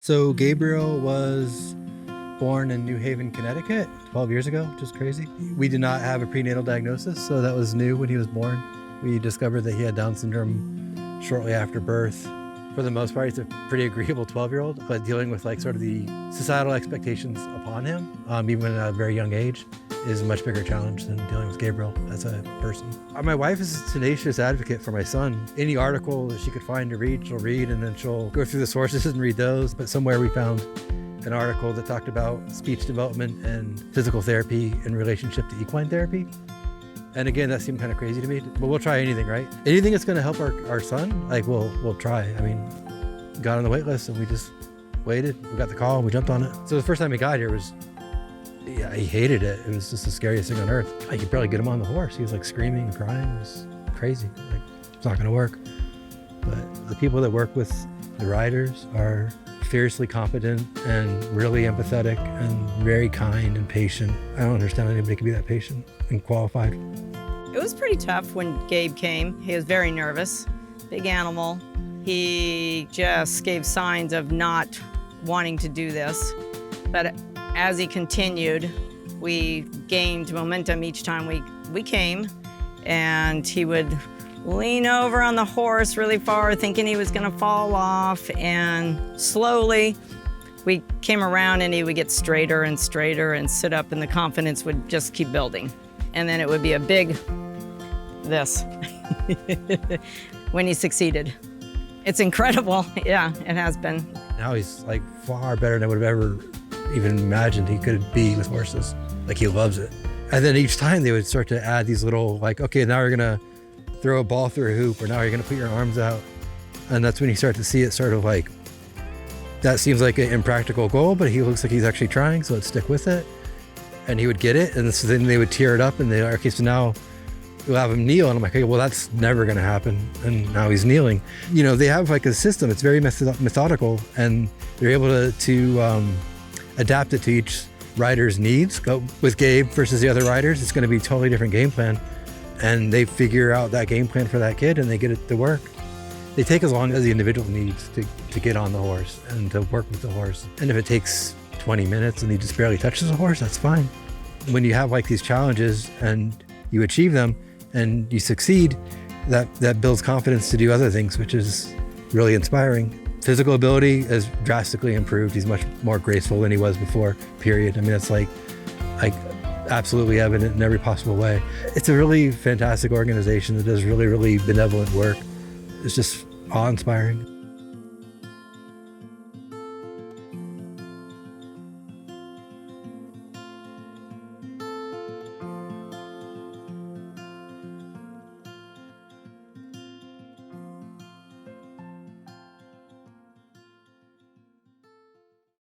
So Gabriel was born in New Haven, Connecticut 12 years ago, which is crazy. We did not have a prenatal diagnosis, so that was new when he was born. We discovered that he had Down syndrome shortly after birth. For the most part, he's a pretty agreeable 12-year-old, but dealing with like sort of the societal expectations upon him, even at a very young age, is a much bigger challenge than dealing with Gabriel as a person. My wife is a tenacious advocate for my son. Any article that she could find to read, she'll read, and then she'll go through the sources and read those. But somewhere we found an article that talked about speech development and physical therapy in relationship to equine therapy. And again, that seemed kind of crazy to me, but we'll try anything, right? Anything that's gonna help our son, like we'll try. I mean, got on the wait list and we just waited. We got the call and we jumped on it. So the first time he got here yeah, he hated it. It was just the scariest thing on earth. I could barely get him on the horse. He was like screaming and crying. It was crazy. Like, it's not gonna work. But the people that work with the riders are fiercely competent and really empathetic and very kind and patient. I don't understand anybody could be that patient and qualified. It was pretty tough when Gabe came. He was very nervous, big animal. He just gave signs of not wanting to do this. But as he continued, we gained momentum each time we came, and he would lean over on the horse really far, thinking he was gonna fall off, and slowly we came around and he would get straighter and straighter and sit up, and the confidence would just keep building. And then it would be a big this when he succeeded. It's incredible. Yeah, it has been. Now he's like far better than I would have ever even imagined he could be with horses. Like, he loves it. And then each time they would start to add these little, like, okay, now we're gonna throw a ball through a hoop, or now you're gonna put your arms out. And that's when you start to see it sort of like, that seems like an impractical goal, but he looks like he's actually trying, so let's stick with it. And he would get it, and so then they would tear it up, and they're, okay, so now we'll have him kneel. And I'm like, okay, well, that's never gonna happen. And now he's kneeling. You know, they have like a system, it's very methodical, and they're able to adapt it to each rider's needs. With Gabe versus the other riders, it's gonna be a totally different game plan. And they figure out that game plan for that kid and they get it to work. They take as long as the individual needs to get on the horse and to work with the horse. And if it takes 20 minutes and he just barely touches the horse, that's fine. When you have like these challenges and you achieve them and you succeed, that builds confidence to do other things, which is really inspiring. Physical ability has drastically improved. He's much more graceful than he was before, period. I mean, it's like absolutely evident in every possible way. It's a really fantastic organization that does really, really benevolent work. It's just awe-inspiring.